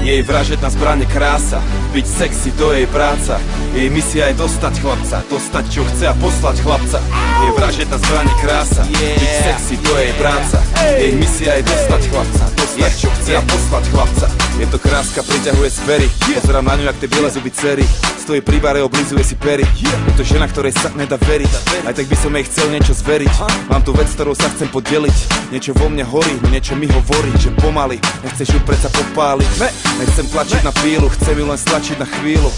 Jej vražedná zbraň je krása, byť sexy to je jej práca. Jej misia je dostať chlapca, dostať čo chce a poslať chlapca. Jej vražedná zbraň je krása, byť sexy to je jej práca. Jej misia je dostať chlapca, dostať čo chce a poslať chlapca. Je to kráska, priťahuje zvery, pozerám na ňu jak tie biele zuby dcery. Stojí pri bare, oblizuje si pery. Je to žena, ktorej sa nedá veriť, aj tak by som jej chcel niečo zveriť. Mám tu vec, ktorou sa chcem podeliť. Niečo vo mne horí, no niečo mi hovorí, že pomaly. Nechceš ju predsa popáliť, nechcem tlačiť na pílu, chcem ju len stlačiť na chvíľu.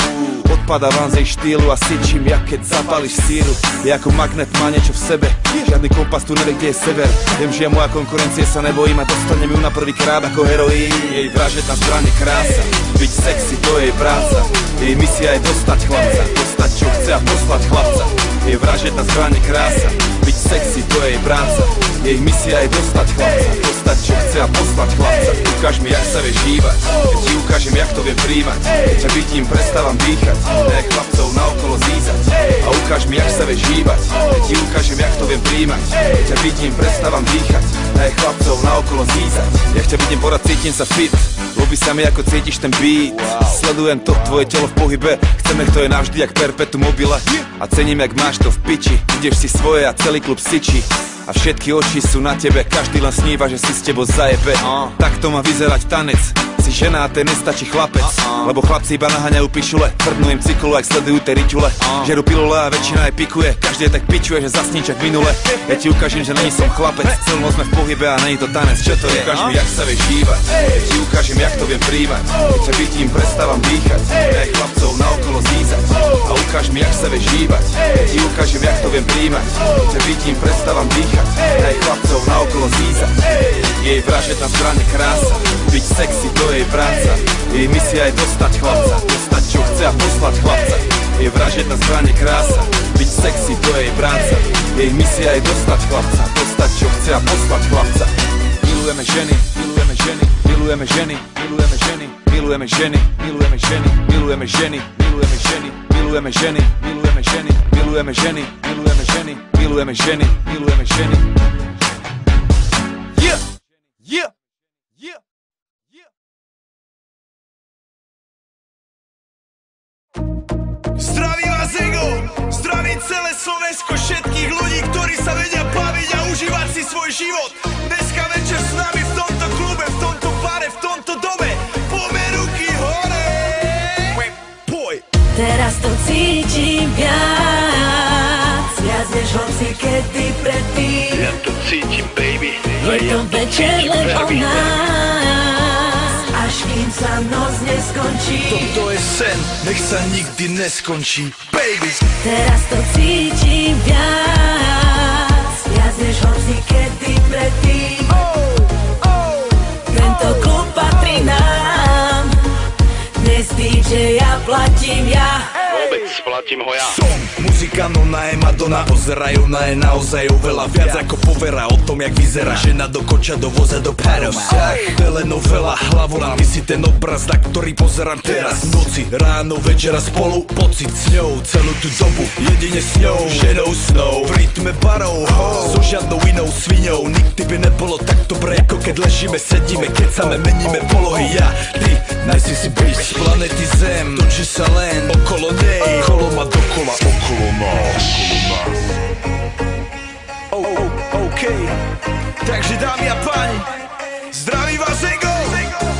Odpadá vám z jej štýlu a syčím, jak keď zapališ síru. Je ako magnet, má niečo v sebe, žiadny kompas tu nevie, kde je sever. Viem, že ja moja konkurencie sa nebojím a dostanem ju na prvýkrát ako heroín. Jej vražedná zbraň je krása, byť sexy to je jej práca. Jej misia je dostať chlapca, dostať čo chce a poslať chlapca. Jej vražedná zbraň je krása, byť sexy to je jej práca. Jej misia je dostať chlapca, dostať čo chce a poslať chlapca. Ukáž mi, jak sa vieš hýbať, ja ti ukážem, jak to viem príjmať. Keď ťa vidím, prestávam dýchať, nech chlapcov naokolo zízať. A ukáž mi, jak sa vieš hýbať, ja ti ukážem, jak to viem príjmať. Keď ťa vidím, prestávam dýchať, nech chlapcov naokolo zízať. Jak ťa vidím porad, cítim sa fit, ľúbi sa mi, ako cítiš ten beat. Sledujem to, tvoje telo v pohybe, chcem, nech to je navždy jak perpetuum mobile. A cením, jak máš to v piči, ideš si svoje a celý klub syčí. A všetky oči sú na tebe, každý len sníva, že si s tebou zajebe. Takto má vyzerať tanec, si žena a ten nestačí chlapec. Lebo chlapci iba naháňajú pišule, tvrdnú im cyklu, ak sledujú tie ričule. Žerú pilule a väčšina aj pikuje, každý je tak pičuje, že zasní čak minule. Ja ti ukážem, že není som chlapec, celú noc sme v pohybe a není to tanec, čo to je? Ukáž mi, jak sa vieš hýbať, ja ti ukážem, jak to viem príjmať. Keď ťa vidím, prestávam dýchať, nech chlapcov naokolo zízať. A ukáž mi, jak sa vieš hýbať, ja ti ukážem, jak to viem príjmať. Keď ťa vidím, prestávam dýchať, nech chlapcov naokolo zízať. Jej vražedná zbraň je krása, byť sexy to je jej práca. Jej misia je dostať chlapca, dostať čo chce a poslať chlapca. Jej vražedná zbraň je krása, byť sexy to je jej práca. Jej misia je dostať chlapca, dostať čo chce a poslať chlapca. Milujeme ženy, milujeme ženy, milujeme ženy, milujeme ženy, milujeme ženy, milujeme ženy, milujeme ženy, milujeme ženy, milujeme ženy, milujeme ženy, milujeme ženy, milujeme ženy, milujeme ženy, milujeme ženy. Yeah, yeah, yeah. Zdraví vás Ego, zdraví celé Slovensko, všetkých ľudí, ktorí sa vedia baviť a užívať si svoj život. Dneska večer s nami v tomto klube, v tomto bare, v tomto dome. Poďme ruky hore. Poj. Teraz to cítim viac, viac než hoci kedy predtým. Ja to cítim, baby. Je to večer len o nás, až kým sa noc neskončí. Toto je sen, nech sa nikdy neskončí, baby. Teraz to cítim viac, viac než hoci kedy predtým. Tento klub patrí nám, dnes DJ ja platím ja. Vôbec platím ho ja. Som muzikant, ona je Madonna, ozeraj, ona je naozaj oveľa viac ako povera o tom, jak vyzerá žena do koča, do voza, do Paris. Telenovela, hlavolám, ty si ten obraz, na ktorý pozerám teraz. Noci, ráno, večera spolu, pocit s ňou, celú tú dobu, jedine s ňou, ženou snou, v rytme barov, so žiadnou inou sviňou. Nikdy by nebolo tak dobre, ako keď ležíme, sedíme, keď same meníme polohy. Ja, ty, najsi si byť z planety Zem, točí sa len okolo nej, kolo ma dokola, okolo nás. OK, takže dámy a páni, zdraví vás Ego,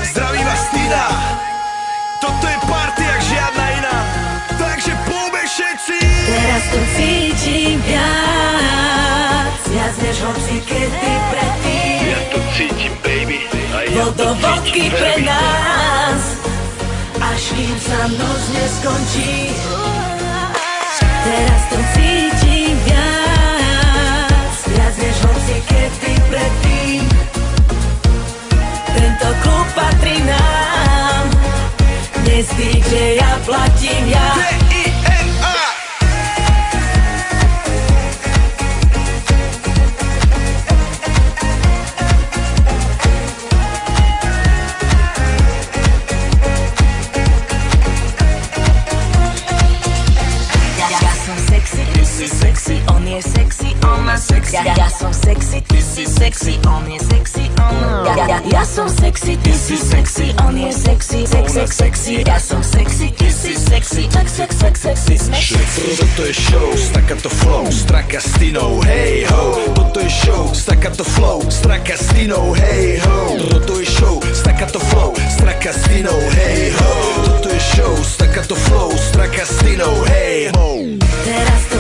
zdraví vás Tina. Toto je party jak žiadna iná, takže poďme všetci. Teraz to cítim viac, viac než hoci kedy predtým. Ja to cítim, baby. A ja to Vodovodky cítim, pre baby. nás, až kým sa noc neskončí. Teraz to cítim viac, viac než hoci kedy predtým. Tento klub patrí nám, dnes DJ ja platím ja. D-I-N-A. Ja som sexy ona sexy. Ja som sexy, ty si sexy, on je sexy, ja som sexy, ty si sexy, on je sexy, sexy. Ja som sexy, ty si sexy, sexy, Toto je show, staccato flow, s Trakastinou, hey ho. Toto je show, staccato flow, s Trakastinou, hey ho. Toto je show, staccato flow, s Trakastinou, hey ho. Toto je show, staccato flow, s Trakastinou, hey ho. Teraz to